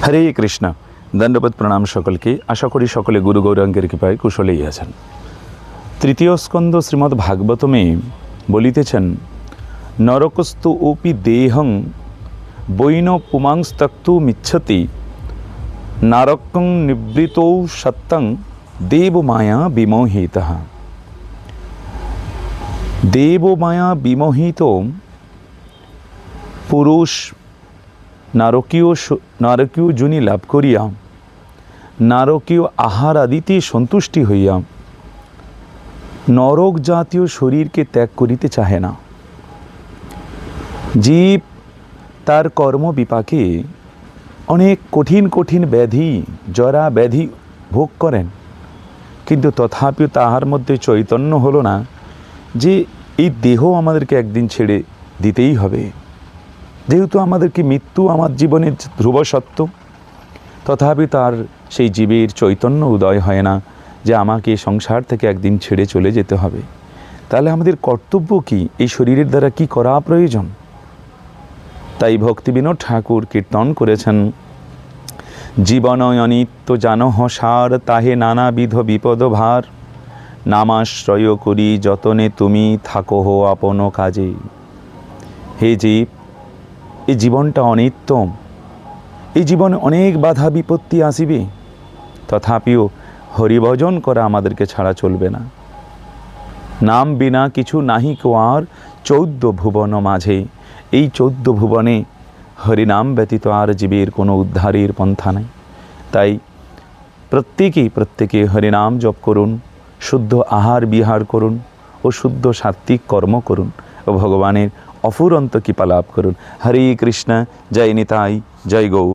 হরে কৃষ্ণ। দণ্ডবোধ প্রণাম সকলকে। আশা করি সকলে গুরু গৌরাঙ্গের কৃপায় কুশলেই আছেন। তৃতীয় স্কন্ধ শ্রীমদ্ ভাগবতমে বলিতেছেন, নরকস্তু ওপি দেহং বৈন পুমাংস্তক্তু মিচ্ছতি নারকং নিবৃতৌ সত্যং দেবমায়া বিমোহিতঃ। দেবমায়া বিমোহিত পুরুষ নারকীয় যোনি লাভ করিয়া নারকীয় আহার আদিতে সন্তুষ্টি হইয়া নরক জাতীয় শরীরকে ত্যাগ করিতে চাহে না। জীব তার কর্ম বিপাকে অনেক কঠিন কঠিন ব্যাধি জরা ব্যাধি ভোগ করেন, কিন্তু তথাপিও তাহার মধ্যে চৈতন্য হলো না যে এই দেহ আমাদেরকে একদিন ছেড়ে দিতেই হবে। যেহেতু আমাদেরকে মৃত্যু আমার জীবনের ধ্রুব সত্য, তথাপি তার সেই জীবের চৈতন্য উদয় হয় না যে আমাকে সংসার থেকে একদিন ছেড়ে চলে যেতে হবে। তাহলে আমাদের কর্তব্য কি? এই শরীরের দ্বারা কি করা প্রয়োজন? তাই ভক্তিবিনোদ ঠাকুর কীর্তন করেছেন, জীবন অনিত্য জানহ সার তাহে নানাবিধ বিপদ ভার, নামাশ্রয় করি যতনে তুমি থাকো হো আপন কাজে। হে জীব, এই জীবনটা অনিত্য, এই জীবনে অনেক বাধা বিপত্তি আসিবে, তথাপিও হরিভজন করা আমাদেরকে ছাড়া চলবে না। নাম বিনা কিছু নাহি কো আর 14 ভুবন মাঝে। এই 14 ভুবনে হরিনাম ব্যতীত আর জীবের কোনো উদ্ধারের পন্থা নাই। তাই প্রত্যেকে হরিনাম জপ করুন, শুদ্ধ আহার বিহার করুন ও শুদ্ধ সাত্ত্বিক কর্ম করুন ও ভগবানের অফুরন্ত কৃপা লাভ করুন। হরে কৃষ্ণ। জয় নিতাই, জয় গৌ।